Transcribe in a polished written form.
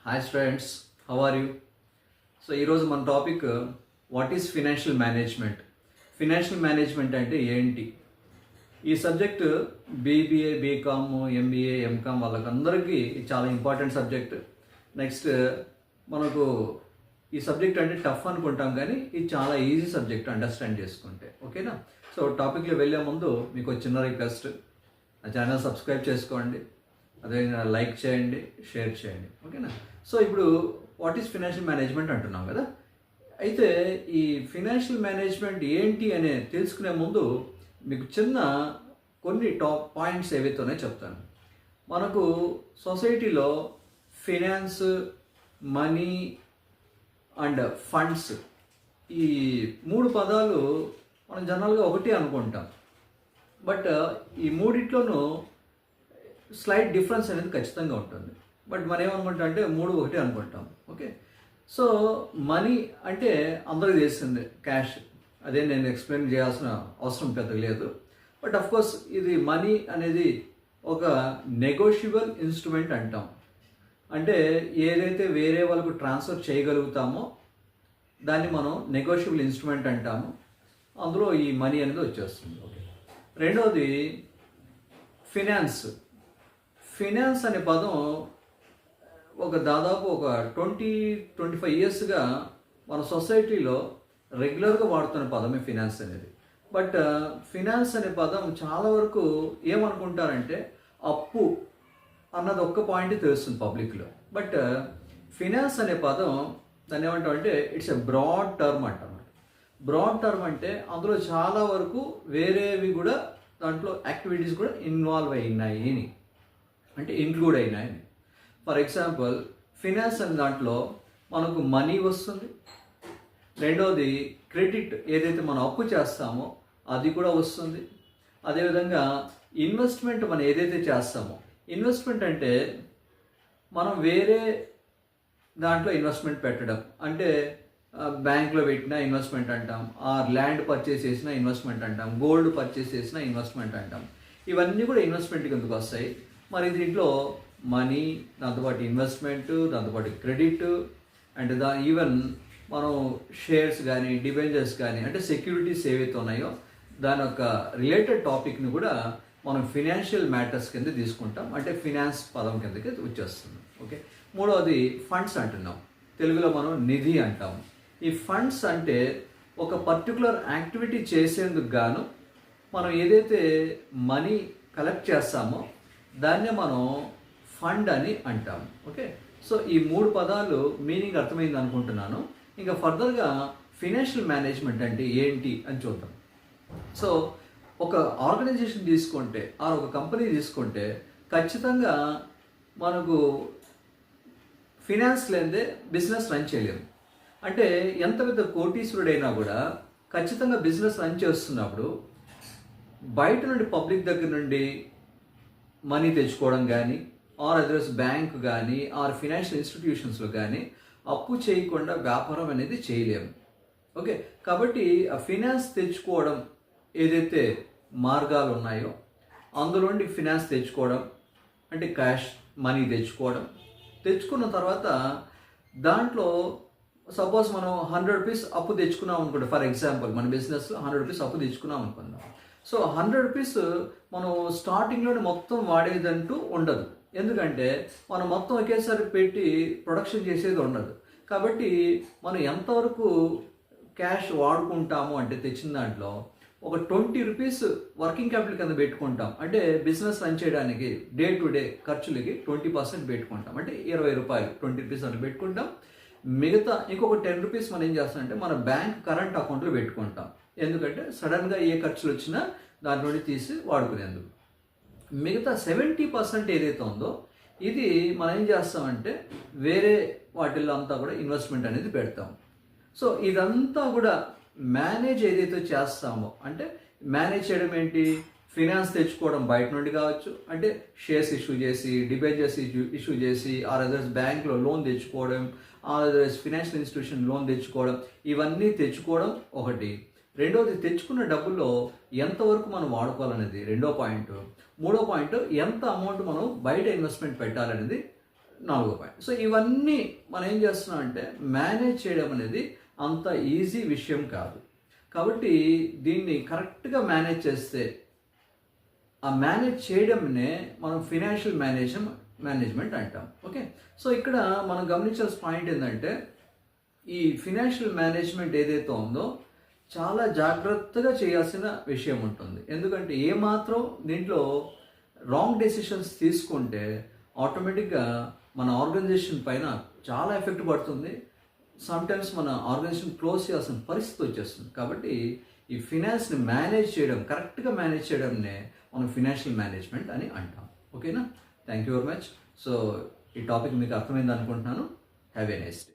Hi students, how are you? So ఈరోజు మన topic what is financial management. Financial management అంటే ఏంటి? ఈ subject BBA, BCom, MBA, MCom వాళ్ళకందరికీ చాలా ఇంపార్టెంట్ సబ్జెక్ట్. నెక్స్ట్ మనకు ఈ సబ్జెక్ట్ అంటే టఫ్ అనుకుంటాం, కానీ ఇది చాలా ఈజీ సబ్జెక్ట్ అండర్స్టాండ్ చేసుకుంటే. ఓకేనా? సో టాపిక్లో వెళ్ళే ముందు మీకు చిన్న రిక్వెస్ట్, నా ఛానల్ సబ్స్క్రైబ్ చేసుకోండి, అదేవిధంగా లైక్ చేయండి, షేర్ చేయండి. ఓకేనా? సో ఇప్పుడు వాట్ ఈస్ ఫినాన్షియల్ మేనేజ్మెంట్ అంటున్నాం కదా. అయితే ఈ ఫినాన్షియల్ మేనేజ్మెంట్ ఏంటి అనే తెలుసుకునే ముందు మీకు చిన్న కొన్ని టాప్ పాయింట్స్ ఏవైతే ఉన్నాయో చెప్తాను. మనకు సొసైటీలో ఫినాన్స్, మనీ అండ్ ఫండ్స్, ఈ మూడు పదాలు మనం జనరల్గా ఒకటి అనుకుంటాం. బట్ ఈ మూడిట్లోనూ స్లైట్ డిఫరెన్స్ అనేది ఖచ్చితంగా ఉంటుంది. బట్ మనం ఏమనుకుంటాం అంటే మూడు ఒకటి అనుకుంటాం. ఓకే, సో మనీ అంటే అందరికీ తెలిసిందే, క్యాష్. అదే నేను ఎక్స్ప్లెయిన్ చేయాల్సిన అవసరం పెద్దగా లేదు. బట్ అఫ్ కోర్స్ ఇది మనీ అనేది ఒక నెగోషియబుల్ ఇన్స్ట్రుమెంట్ అంటాం. అంటే ఏదైతే వేరే వాళ్ళకు ట్రాన్స్ఫర్ చేయగలుగుతామో దాన్ని మనం నెగోషియబుల్ ఇన్స్ట్రుమెంట్ అంటాము. అందులో ఈ మనీ అనేది వచ్చేస్తుంది. ఓకే, రెండవది ఫినాన్స్. ఫినాన్స్ అనే పదం దాదాపు ఒక 20-25 ఇయర్స్గా మన సొసైటీలో రెగ్యులర్గా వాడుతున్న పదమే ఫినాన్స్ అనేది. బట్ ఫినాన్స్ అనే పదం చాలా వరకు ఏమనుకుంటారంటే అప్పు అన్నది ఒక్క పాయింట్ తెలుస్తుంది పబ్లిక్లో. బట్ ఫినాన్స్ అనే పదం దాన్ని ఏమంటామంటే ఇట్స్ ఎ బ్రాడ్ టర్మ్ అంటాం. బ్రాడ్ టర్మ్ అంటే అందులో చాలా వరకు వేరేవి కూడా దాంట్లో యాక్టివిటీస్ కూడా ఇన్వాల్వ్ అయినాయి, అంటే ఇంక్లూడ్ అయినాయని. ఫర్ ఎగ్జాంపుల్, ఫినాన్స్ అనే దాంట్లో మనకు మనీ వస్తుంది. రెండవది క్రెడిట్, ఏదైతే మనం అప్పు చేస్తామో అది కూడా వస్తుంది. అదేవిధంగా ఇన్వెస్ట్మెంట్, మనం ఏదైతే చేస్తామో, ఇన్వెస్ట్మెంట్ అంటే మనం వేరే దాంట్లో ఇన్వెస్ట్మెంట్ పెట్టడం, అంటే బ్యాంక్లో పెట్టిన ఇన్వెస్ట్మెంట్ అంటాం, ఆర్ ల్యాండ్ పర్చేస్ చేసిన ఇన్వెస్ట్మెంట్ అంటాం, గోల్డ్ పర్చేస్ చేసిన ఇన్వెస్ట్మెంట్ అంటాం. ఇవన్నీ కూడా ఇన్వెస్ట్మెంట్ కిందకు వస్తాయి. మరి దీంట్లో మనీ, దాంతోపాటు ఇన్వెస్ట్మెంట్, దాంతోపాటు క్రెడిట్ అండ్ ఈవెన్ మనం షేర్స్ కానీ డిబెంచర్స్ కానీ, అంటే సెక్యూరిటీస్ ఏవైతే ఉన్నాయో దాని యొక్క రిలేటెడ్ టాపిక్ని కూడా మనం ఫినాన్షియల్ మ్యాటర్స్ కింద తీసుకుంటాం, అంటే ఫినాన్స్ పదం కిందకి వచ్చేస్తుంది. ఓకే, మూడవది ఫండ్స్ అంటున్నాం, తెలుగులో మనం నిధి అంటాం. ఈ ఫండ్స్ అంటే ఒక పర్టికులర్ యాక్టివిటీ చేసేందుకు గాను మనం ఏదైతే మనీ కలెక్ట్ చేస్తామో దాన్నే మనం ఫండ్ అని అంటాం. ఓకే, సో ఈ మూడు పదాలు మీనింగ్ అర్థమైంది అనుకుంటున్నాను. ఇంకా ఫర్దర్గా ఫినాన్షియల్ మేనేజ్మెంట్ అంటే ఏంటి అని చూద్దాం. సో ఒక ఆర్గనైజేషన్ తీసుకుంటే, ఒక కంపెనీ తీసుకుంటే ఖచ్చితంగా మనకు ఫినాన్స్ లేదే బిజినెస్ రన్ చేయలేము. అంటే ఎంత పెద్ద కోటీశ్వరుడైనా కూడా ఖచ్చితంగా బిజినెస్ రన్ చేస్తున్నప్పుడు బయట నుండి, పబ్లిక్ దగ్గర నుండి మనీ తెచ్చుకోవడం కానీ, ఆర్ అదర్స్ బ్యాంక్ కానీ, ఆర్ ఫినాన్షియల్ ఇన్స్టిట్యూషన్స్లో కానీ అప్పు చేయకుండా వ్యాపారం అనేది చేయలేము. ఓకే, కాబట్టి ఆ ఫినాన్స్ తెచ్చుకోవడం ఏదైతే మార్గాలు ఉన్నాయో అందులోండి ఫినాన్స్ తెచ్చుకోవడం అంటే క్యాష్ మనీ తెచ్చుకున్న తర్వాత దాంట్లో సపోజ్ మనం 100 రూపీస్ అప్పు తెచ్చుకున్నాం అనుకోండి. ఫర్ ఎగ్జాంపుల్, మన బిజినెస్లో 100 రూపీస్ అప్పు తెచ్చుకున్నాం అనుకుందాం. సో 100 రూపీస్ మనం స్టార్టింగ్లోనే మొత్తం వాడేదంటూ ఉండదు. ఎందుకంటే మనం మొత్తం ఒకేసారి పెట్టి ప్రొడక్షన్ చేసేది ఉండదు. కాబట్టి మనం ఎంతవరకు క్యాష్ వాడుకుంటాము అంటే తెచ్చిన దాంట్లో ఒక 20 రూపీస్ వర్కింగ్ క్యాపిటల్ కింద పెట్టుకుంటాం. అంటే బిజినెస్ రన్ చేయడానికి డే టు డే ఖర్చులకి 20% పెట్టుకుంటాం. అంటే 20 రూపాయలు 20 రూపీస్ అంటే పెట్టుకుంటాం. మిగతా ఇంకొక 10 రూపీస్ మనం ఏం చేస్తామంటే మన బ్యాంక్ కరెంట్ అకౌంట్లో పెట్టుకుంటాం. ఎందుకంటే సడన్గా ఏ ఖర్చులు వచ్చినా దాని నుండి తీసి వాడుకునేందుకు. మిగతా 70% ఏదైతే ఉందో ఇది మనం ఏం చేస్తామంటే వేరే వాటిల్లో అంతా కూడా ఇన్వెస్ట్మెంట్ అనేది పెడతాం. సో ఇదంతా కూడా మేనేజ్ ఏదైతే చేస్తామో, అంటే మేనేజ్ చేయడం ఏంటి? ఫినాన్స్ తెచ్చుకోవడం బయట నుండి కావచ్చు, అంటే షేర్స్ ఇష్యూ చేసి, డిబెంచర్స్ ఇష్యూ చేసి, ఆర్ అదర్స్ బ్యాంక్లో లోన్ తెచ్చుకోవడం, or others financial institution loan తెచ్చుకోవడం, ఇవన్నీ తెచ్చుకోవడం ఒకటి. రెండోది, తెచ్చుకున్న డబ్బుల్లో ఎంతవరకు మనం వాడుకోవాలనేది రెండో పాయింట్. మూడో పాయింట్, ఎంత అమౌంట్ మనం బయట ఇన్వెస్ట్మెంట్ పెట్టాలనేది నాలుగో పాయింట్. సో ఇవన్నీ మనం ఏం చేస్తున్నాం అంటే మేనేజ్ చేయడం అనేది అంత ఈజీ విషయం కాదు. కాబట్టి దీన్ని కరెక్ట్గా మేనేజ్ చేస్తే, ఆ మేనేజ్ చేయడంనే మనం ఫినాన్షియల్ మేనేజ్మెంట్ అంటాం. ఓకే, సో ఇక్కడ మనం గమనించాల్సిన పాయింట్ ఏంటంటే ఈ ఫినాన్షియల్ మేనేజ్మెంట్ ఏదైతే ఉందో చాలా జాగ్రత్తగా చేయాల్సిన విషయం ఉంటుంది. ఎందుకంటే ఏమాత్రం దీంట్లో రాంగ్ డెసిషన్స్ తీసుకుంటే ఆటోమేటిక్గా మన ఆర్గనైజేషన్ పైన చాలా ఎఫెక్ట్ పడుతుంది. సమ్టైమ్స్ మన ఆర్గనైజేషన్ క్లోజ్ చేయాల్సిన పరిస్థితి వచ్చేస్తుంది. కాబట్టి ఈ ఫినాన్స్ని మేనేజ్ చేయడం, కరెక్ట్గా మేనేజ్ చేయడంనే మనం ఫినాన్షియల్ మేనేజ్మెంట్ అని అంటాం. ఓకేనా? Thank you very much. So ఈ టాపిక్ మీకు అర్థమైంది అనుకుంటున్నాను. Have a nice day.